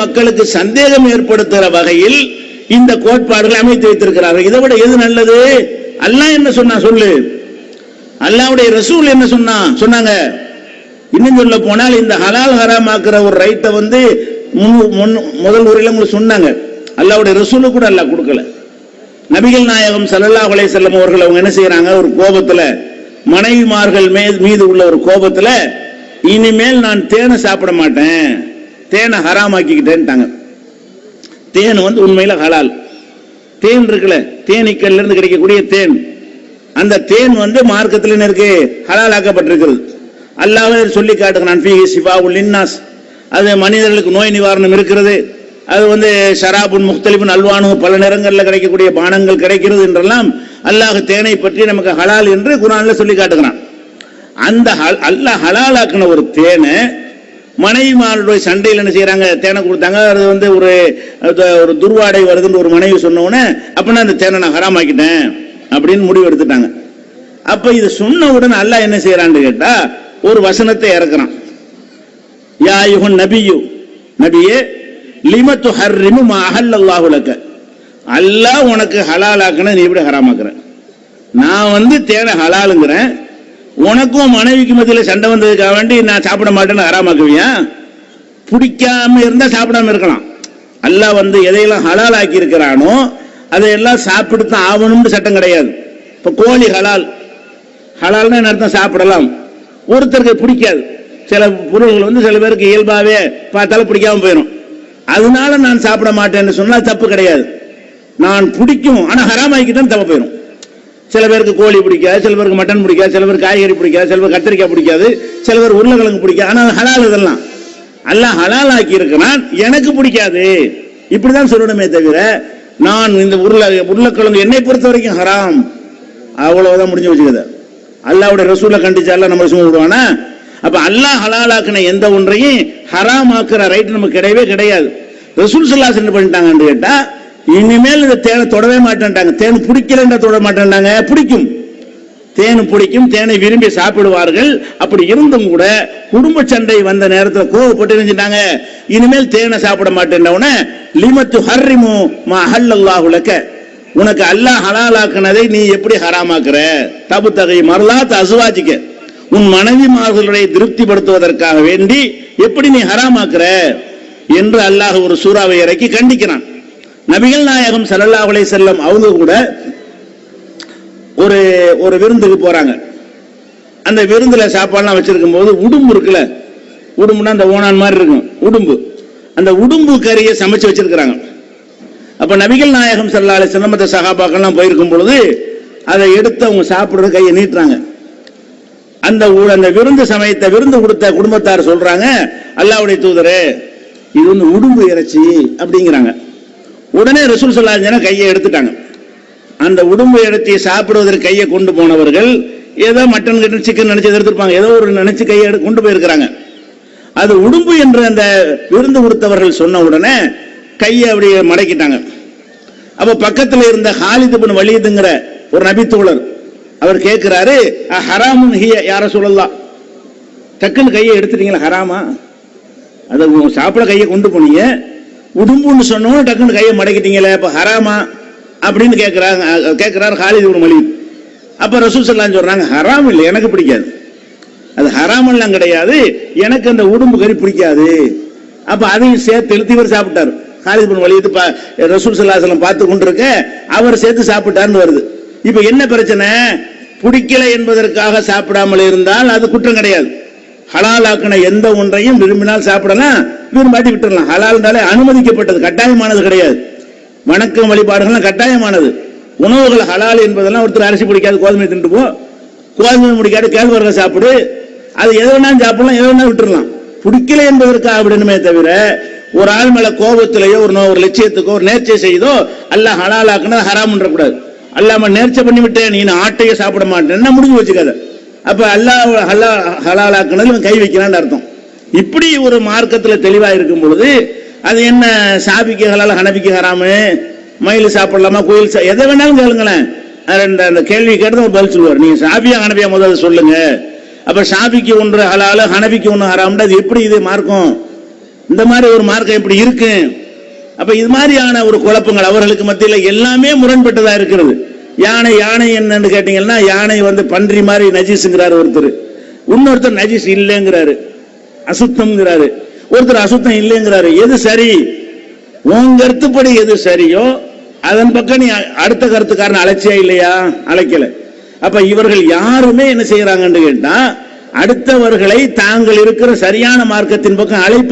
மக்களுக்கு சந்தேகம் ஏற்படுத்துகிற வகையில் இந்த கோட்பாடுகளை அமைத்து வைத்திருக்கிறார்கள். இதை விட எது நல்லது? அல்லாஹ் என்ன சொன்னா சொல்லு, அல்லாஹ்வுடைய ரசூல் என்ன சொன்னாங்க. இன்னும் சொல்ல போனால் இந்த ஹலால் ஹராமாக்குற ஒரு ரைட்டை முதல் உரையில உங்களுக்கு சொன்னாங்க. அல்லாஹ்வுடைய ரசூலு கூட அல்லாஹ் கொடுக்கல. நபிகள் நாயகம் ஸல்லல்லாஹு அலைஹி வஸல்லம் அவர்கள் அவங்க என்ன செய்யறாங்க, ஒரு கோபத்துல, மனைவிமார்கள் மீது உள்ள ஒரு கோபத்துல, இனிமேல் நான் தேனை சாப்பிட மாட்டேன், தேனை ஹராமாக்கிக்கிட்டேன்ட்டாங்க. தேன் உண்மையில ஹலால். தேன் இருக்குல்ல, தேனீக்கல்ல இருந்து கிடைக்கக்கூடிய தேன், அந்த தேன் மார்க்கத்தில் இருக்கு, ஹலால் ஆக்கப்பட்டிருக்கிறது. அல்லாஹ் சொல்லி காட்டுகிறான், ஃபீஹி ஷிஃபாஉல் லின்னாஸ், அது மனிதர்களுக்கு நோய் நிவாரணம் இருக்கிறது. அது ஷராபுன் முக்தலிபுன் அல்வானு, பல நிறங்களில் கிடைக்கக்கூடிய பானங்கள் கிடைக்கிறது என்றெல்லாம் அல்லாஹ் தேனை பற்றி நமக்கு ஹலால் என்று குர்ஆன்ல சொல்லி காட்டுகிறான். அந்த அல்லாஹ் ஹலாலாக்கின ஒரு தேனை மனைவிமாருடைய சண்டையில் என்ன செய்யறாங்க, தேனை கொடுத்தாங்க. அது ஒரு துர்வாடை வருதுன்னு ஒரு மனைவி சொன்ன உடனே, அப்படின்னா அந்த தேனை நான் ஹராமாக்கிட்டேன் அப்படின்னு முடிவு எடுத்துட்டாங்க. அப்ப இது சொன்ன உடனே அல்லாஹ் என்ன செய்யறான்னு கேட்டா, ஒரு வசனத்தை இறக்குறான். யா அய்யுஹன் நபியு, நபியே, லிம துஹர்ரிமு மா அஹல்லல்லாஹு லக, அல்லாஹ் உனக்கு ஹலாலாக்குன நீ எப்படி ஹராமாக்குற? நான் தேனை ஹலாலுங்கிறேன், உனக்கும் மனைவிக்கு மத்தியில் சண்டை வந்ததுக்காக வேண்டி நான் சாப்பிட மாட்டேன்னு ஹராமாக்குவியா? பிடிக்காம இருந்தா சாப்பிடாம இருக்கலாம். அல்லாஹ் எதையெல்லாம் ஹலால் ஆக்கி இருக்கிறானோ அதையெல்லாம் சாப்பிட்டுத்தான் ஆகணும்னு சட்டம் கிடையாது. இப்ப கோழி ஹலால், ஹலால்னா அர்த்தம் சாப்பிடலாம். ஒருத்தருக்கு பிடிக்காது, சில பொருள்கள் சில பேருக்கு இயல்பாவே பார்த்தாலும் பிடிக்காம போயிடும். அதனால நான் சாப்பிட மாட்டேன்னு சொன்னா தப்பு கிடையாது. நான் பிடிக்கும் ஆனா ஹராமாக்கிட்டேன்னு தப்பு போயிடும். சில பேருக்கு கோழி பிடிக்காது, சில பேருக்கு மட்டன் பிடிக்காது, சில பேருக்கு காய்கறி பிடிக்காது, சில பேருக்கு கத்திரிக்காய் பிடிக்காது, சில பேர் உருளைக்கிழங்கு பிடிக்காது. ஆனா ஹலால் இதெல்லாம் அல்லாஹ் ஹலால் ஆக்கி இருக்கிறான், எனக்கு பிடிக்காது இப்படிதான் சொல்லணுமே தவிர, நான் இந்த உருளைக்கிழங்கு என்னை பொறுத்த வரைக்கும் ஹராம் அவ்வளவுதான் முடிஞ்சு வச்சுக்கத. அல்லாஹ்வுடைய ரசூலை கண்டிச்சால நம்ம சும்மா விடுவானா? அப்ப அல்லாஹ் ஹலாலாக்குன எந்த ஒன்றையும் ஹராம் ஆக்குற ரைட் நமக்கு கிடையவே கிடையாது. ரசூல் ஸல்லல்லாஹு அலைஹி வஸல்லம் பண்ணிட்டாங்கன்னு கேட்டா, இனிமேல் இந்த தேனை தொடவே மாட்டேன்ட்டாங்க. தேன் பிடிக்கலன்ற தொட மாட்டேன்ட்டாங்க. பிடிக்கும், தேன் பிடிக்கும், தேனை விரும்பி சாப்பிடுவார்கள். அப்படி இருந்தும் கூட குடும்ப சண்டை வந்த நேரத்தில் கோவப்பட்டு இருந்துட்டாங்க, இனிமேல் தேனை சாப்பிட மாட்டேன்னவன, லிமத்து ஹர்ரிமு மா அஹல்லல்லாஹு லக, உனக்கு அல்லாஹ் ஹலாலாக்குனதை நீ எப்படி ஹராமாக்குற? தபு தகை மர்லாத் அஸ்வாஜிக்க, உன் மனைவிமார்களுடைய திருப்திப்படுத்துவதற்காக வேண்டி எப்படி நீ ஹராமாக்குற என்று அல்லாஹ் ஒரு சூறாவை இறக்கி கண்டிக்கிறான். நபிகள் நாயகம் ஸல்லல்லாஹு அலைஹி வஸல்லம் அவங்க கூட ஒரு விருந்துக்கு போறாங்க. அந்த விருந்துல சாப்பாடுலாம் வச்சிருக்கும் போது உடும்பு இருக்குல்ல, உடும்புனா அந்த ஓனான் மாதிரி இருக்கும் உடும்பு, அந்த உடும்பு கறியை சமைச்சு வச்சிருக்கிறாங்க. அப்ப நபிகள் நாயகம் ஸல்லல்லாஹு அலைஹி வஸல்லம் மற்ற சஹாபாக்கள்லாம் போயிருக்கும் பொழுது அதை எடுத்து அவங்க சாப்பிடுறது கையை நீட்டுறாங்க. அந்த விருந்து சமயத்தை விருந்து கொடுத்த குடும்பத்தார் சொல்றாங்க, அல்லாஹ்வுடைய தூதரே, இது உடும்பு இறைச்சி அப்படிங்கிறாங்க. உடனே ரசூல் ஸல்லல்லாஹு அலைஹி வஸல்லம் கையை எடுத்துட்டாங்க. அந்த உடும்பு இறைச்சியை சாப்பிடுவதற்கு கையை கொண்டு போனவர்கள் ஏதோ மட்டன் கிட்ட சிக்கன் நினைச்சு எடுத்துருப்பாங்க, ஏதோ ஒரு நினைச்சு கையை கொண்டு போயிருக்கிறாங்க. அது உடும்பு என்று அந்த விருந்து கொடுத்தவர்கள் சொன்ன உடனே கையை அப்படியே மடக்கிட்டாங்க. அப்ப பக்கத்தில் இருந்த ஹாலித் இப்னு வலீதுங்கிற ஒரு நபித்தோழர் அவர் கேட்கிறாரு, ஹராமுன் ஹிய யா ரசூலல்லாஹ், டக்குன்னு கையை எடுத்துட்டீங்களா, ஹராமா? அதை சாப்பிட கையை கொண்டு போனீங்க, உடும்புன்னு சொன்னோம், டக்குன்னு கையை மடக்கிட்டீங்களே, இப்ப ஹராமா அப்படின்னு கேட்கிறாரு ஹாலித் இப்னு வலீத். அப்ப ரசூல் ஸல்லல்லாஹு அலைஹி வஸல்லம் சொல்றாங்க, ஹராம் இல்லை, எனக்கு பிடிக்காது, அது ஹராம் எல்லாம் கிடையாது, எனக்கு அந்த உடும்பு கறி பிடிக்காது. அப்ப அதையும் சேர்த்து இழுத்து இவர் சாப்பிட்டாரு. ஹாலித் இப்னு வலீத் ரசூல் ஸல்லல்லாஹு அலைஹி வஸல்லம் பார்த்து கொண்டிருக்க அவர் சேர்த்து சாப்பிட்டாருன்னு வருது. இப்ப என்ன பிரச்சனை? பிடிக்கல என்பதற்காக சாப்பிடாமல் இருந்தால் அது குற்றம் கிடையாது. ஹலாலாக்கின எந்த ஒன்றையும் விரும்பினால் சாப்பிடலாம், விரும்பாட்டி விட்டுறலாம். ஹலால்னாலே அனுமதிக்கப்பட்டது, கட்டாயமானது கிடையாது. வணக்கம் வழிபாடுகள் கட்டாயமானது. உணவுகள் ஹலால் என்பதெல்லாம் ஒருத்தர் அரிசி பிடிக்காது கோதுமை தின்ட்டு போ, கோதுமை பிடிக்காது கேழ்வரகு சாப்பிடு, அது எது வேணாலும் சாப்பிடலாம், எது வேணாலும் விட்டுறலாம். பிடிக்கல என்பதற்காக விடணுமே தவிர, ஒரு ஆள் மேல கோபத்திலேயோ ஒரு லட்சியத்துக்கோ ஒரு நேர்ச்சை செய்தோ அல்லாஹ் ஹலாலாக்குனது ஹராம்ன்ற கூடாது. அல்லாம நேர்ச்சை பண்ணி விட்டேன், நீ ஆட்டையே சாப்பிட மாட்டேன்னா முடிஞ்சு வச்சுக்காத. அப்ப அல்லாஹ் ஹலாலாக்குனது கை வைக்கிறான்னு அர்த்தம். இப்படி ஒரு மார்க்கத்துல தெளிவா இருக்கும் பொழுது அது என்ன சாபிக்கு ஹலால் ஹனபிக்கு ஹராமு, மயில் சாப்பிடலாமா, கோயில் எதை வேணாலும் கேளுங்களேன். அந்த கேள்வி கேட்டு ஒரு பதில் சொல்லுவார். நீங்க சாபியா ஹனபியா முதல்ல சொல்லுங்க. அப்ப சாபிக்கு ஒன்று ஹலால் ஹனபிக்கு ஒன்று ஹராம்னா அது எப்படி இது மார்க்கம்? இந்த மாதிரி ஒரு மார்க்கம் எப்படி இருக்கு? அப்ப இது மாதிரியான ஒரு குழப்பங்கள் அவர்களுக்கு மத்தியில் எல்லாமே முரண்பட்டதா இருக்கிறது. யானை யானை என்னன்னு கேட்டீங்கன்னா, யானை வந்து பன்றி மாதிரி நஜீஸ்ங்கிறாரு ஒருத்தர், இன்னொருத்தர் நஜீஸ் இல்லைங்கிறாரு, அசுத்தம்ங்கிறாரு, ஒருத்தர் அசுத்தம் இல்லைங்கிறாரு. எது சரி? உன் கருத்துப்படி எது சரியோ அதன் பக்கம் நீ அடுத்த கருத்துக்காரன் அழைச்சியா இல்லையா? அழைக்கல. அப்ப இவர்கள் யாருமே என்ன செய்யறாங்கன்னு கேட்டா, அடுத்தவர்களை தாங்கள் இருக்கிற சரியான மார்க்கத்தின் பக்கம் அழைப்பு